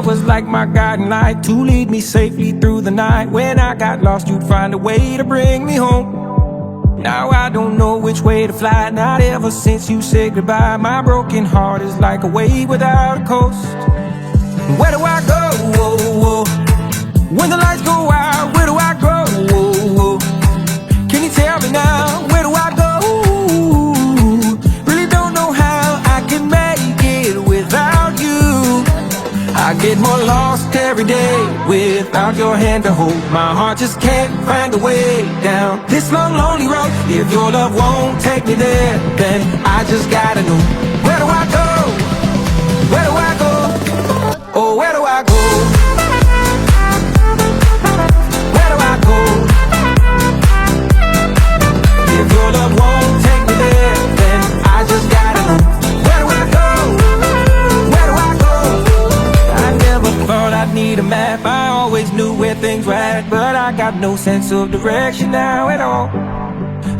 love was like my guiding light to lead me safely through the night. When I got lost, you'd find a way to bring me home. Now I don't know which way to fly, not ever since you said goodbye. My broken heart is like a wave without a coast. Where do I go? When the lights go out, where do I go? Can you tell me now, where do I go? Really don't know how I can make it without you. I get more lost every day without your hand to hold. My heart just can't find a way down this long, lonely road. If your love won't take me there, then I just gotta know, where do I go? Where do I go? Oh, where do I go? Where do I go? If your love won't take me there, then I just gotta know, where do I go? Where do I go? I never thought I'd need a map. I always knew where things were at, but I got no sense of direction now at all.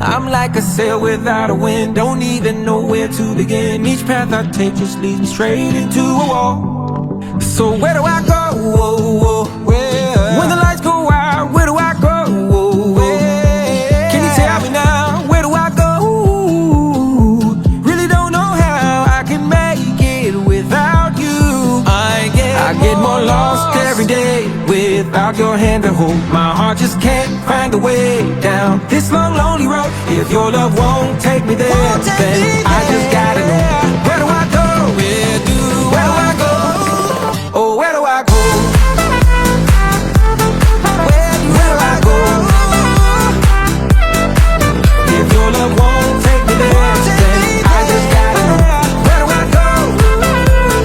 I'm like a sail without a wind, don't even know where to begin. Each path I take just leads me straight into a wall. So where do I go? When the lights go out, where do I go? Can you tell me now, where do I go? Really don't know how I can make it without you. I get more lost every day without your hand to hold. My heart just can't find a way down this long, lonely road. If your love won't take me there, then I just gotta know, where do I go? Where do I go? Oh, where do I go? Where do I go? If your love won't take me there, then I just gotta know, where do I go?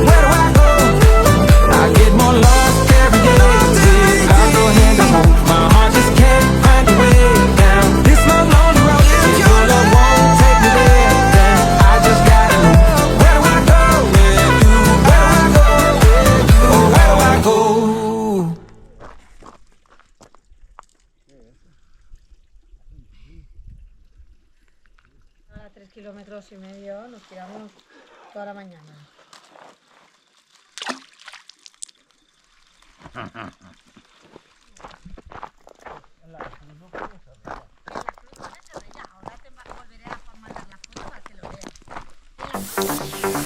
Where do I go? I get more lost every day without your hand to hold. My heart just can't find a way down this long, lonely road. If your love won't take me there, then I just gotta know, where do I go? Where do I go? Oh, where do I go? Ahora 3,5 kilómetros nos tiramos toda la mañana. En la cruz de Serrella. Ahora te volveré a mandar la foto para que lo veas.